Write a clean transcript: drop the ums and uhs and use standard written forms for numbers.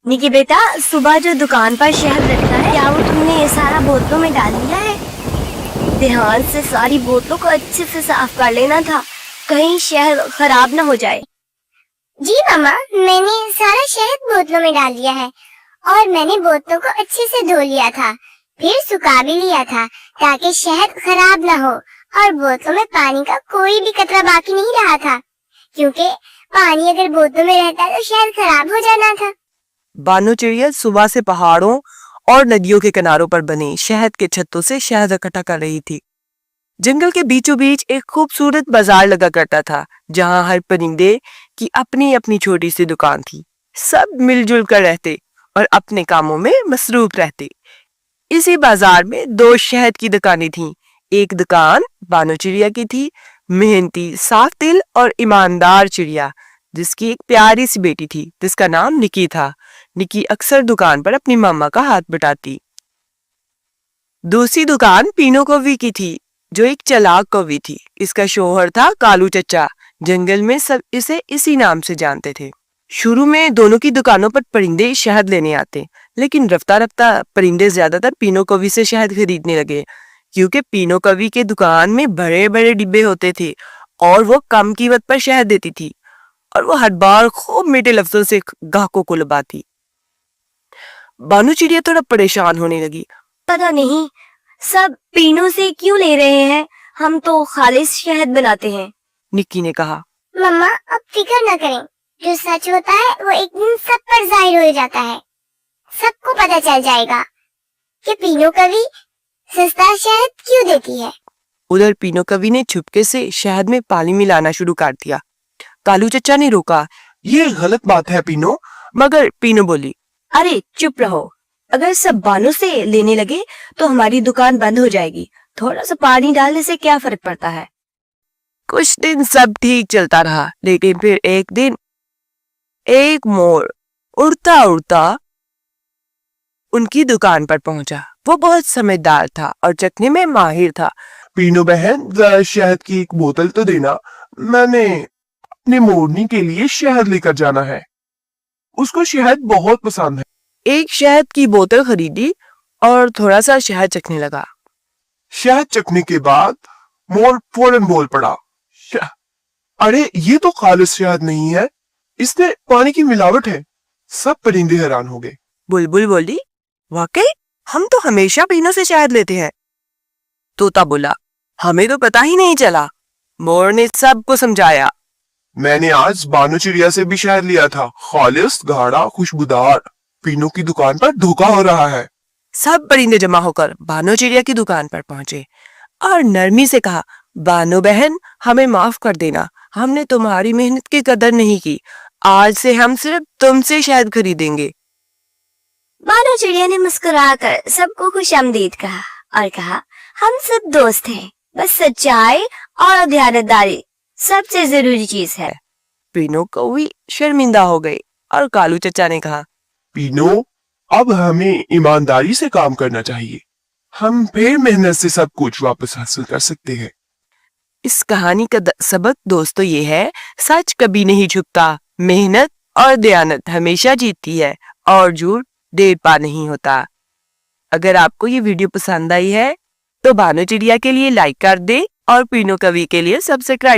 निकी बेटा, सुबह जो दुकान पर शहद रखा है, क्या वो तुमने ये सारा बोतलों में डाल दिया है? ध्यान से सारी बोतलों को अच्छे से साफ कर लेना था, कहीं शहद खराब ना हो जाए। जी मामा, मैंने सारा शहद बोतलों में डाल दिया है और मैंने बोतलों को अच्छे से धो लिया था, फिर सुखा भी लिया था ताकि शहद खराब ना हो, और बोतलों में पानी का कोई भी कतरा बाकी नहीं रहा था, क्योंकि पानी अगर बोतलों में रहता तो शहद खराब हो जाना था। बानो चिड़िया सुबह से पहाड़ों और नदियों के किनारों पर बने शहद के छत्तों से शहद इकट्ठा कर रही थी। जंगल के बीचों बीच एक खूबसूरत बाजार लगा करता था, जहां हर परिंदे की अपनी अपनी छोटी सी दुकान थी। सब मिलजुल कर रहते और अपने कामों में मसरूफ रहते। इसी बाजार में दो शहद की दुकानें थीं। एक दुकान बानो चिड़िया की थी, मेहनती, साफ दिल और ईमानदार चिड़िया, जिसकी एक प्यारी सी बेटी थी जिसका नाम निकी था। निकी अक्सर दुकान पर अपनी मामा का हाथ बटाती। दूसरी दुकान पीनो कौवी की थी, जो एक चालाक कौवी थी। इसका शौहर था कालू चचा। जंगल में सब इसे इसी नाम से जानते थे। शुरू में दोनों की दुकानों पर परिंदे शहद लेने आते, लेकिन रफ्ता रफ्ता परिंदे ज्यादातर पीनो कौवी से शहद खरीदने लगे, क्योंकि पीनो कौवी के दुकान में बड़े बड़े डिब्बे होते थे और वो कम कीमत पर शहद देती थी, और वो हर बार खूब मीठे लफ्जों से ग्राहकों को लुभाती। बानो चिड़िया थोड़ा परेशान होने लगी। पता नहीं सब पीनों से क्यों ले रहे हैं, हम तो खालिस शहद बनाते हैं। निक्की ने कहा। मम्मा, अब फिक्र न करें, जो सच होता है वो एक दिन सब पर जाहिर हो जाता है। सबको पता चल जाएगा कि पीनो कवि सस्ता शहद क्यों देती है। उधर पीनो कवि ने चुपके से शहद में पानी मिलाना शुरू कर दिया। कालू चचा ने रोका। ये गलत बात है पीनो। मगर पीनो बोली, अरे चुप रहो, अगर सब बानों से लेने लगे तो हमारी दुकान बंद हो जाएगी। थोड़ा सा पानी डालने से क्या फर्क पड़ता है। कुछ दिन सब ठीक चलता रहा, लेकिन फिर एक दिन एक मोर उड़ता उड़ता उनकी दुकान पर पहुंचा। वो बहुत समझदार था और चखने में माहिर था। पीनो बहन, जरा शहद की एक बोतल तो देना, मैंने अपने मोरनी के लिए शहद लेकर जाना है। उसको शहद बहुत पसंद है। एक शहद की बोतल खरीदी और थोड़ा सा शहद चखने लगा। शहद चखने के बाद मोर फौरन बोल पड़ा, अरे ये तो खालिस शहद नहीं है, इसमें पानी की मिलावट है। सब परिंदे हैरान हो गए। बुलबुल बोली, वाकई हम तो हमेशा पीनों से शहद लेते हैं। तोता बोला, हमें तो पता ही नहीं चला। मोर ने सबको समझाया, मैंने आज बानो चिड़िया से भी शहद लिया था, खालिस, गाढ़ा, खुशबूदार। पीनो की दुकान पर धोखा हो रहा है। सब परिंदे जमा होकर बानो चिड़िया की दुकान पर पहुंचे और नरमी से कहा, बानो बहन, हमें माफ कर देना, हमने तुम्हारी मेहनत की कदर नहीं की। आज से हम सिर्फ तुमसे शहद खरीदेंगे। बानो चिड़िया ने मुस्कुराकर सबको खुशामदीद कहा और कहा, हम सब दोस्त हैं, बस सच्चाई और दयानतदारी सबसे जरूरी चीज है। पीनो कौवी शर्मिंदा हो गई और कालू चचा ने कहा, पीनो, अब हमें ईमानदारी से काम करना चाहिए। हम फिर मेहनत से सब कुछ वापस हासिल कर सकते हैं। इस कहानी का सबक दोस्तों ये है, सच कभी नहीं छुपता, मेहनत और दयानत हमेशा जीतती है और झूठ देर पा नहीं होता। अगर आपको ये वीडियो पसंद आई है तो बानो चिड़िया के लिए लाइक कर दे और पीनो कवि के लिए सब्सक्राइब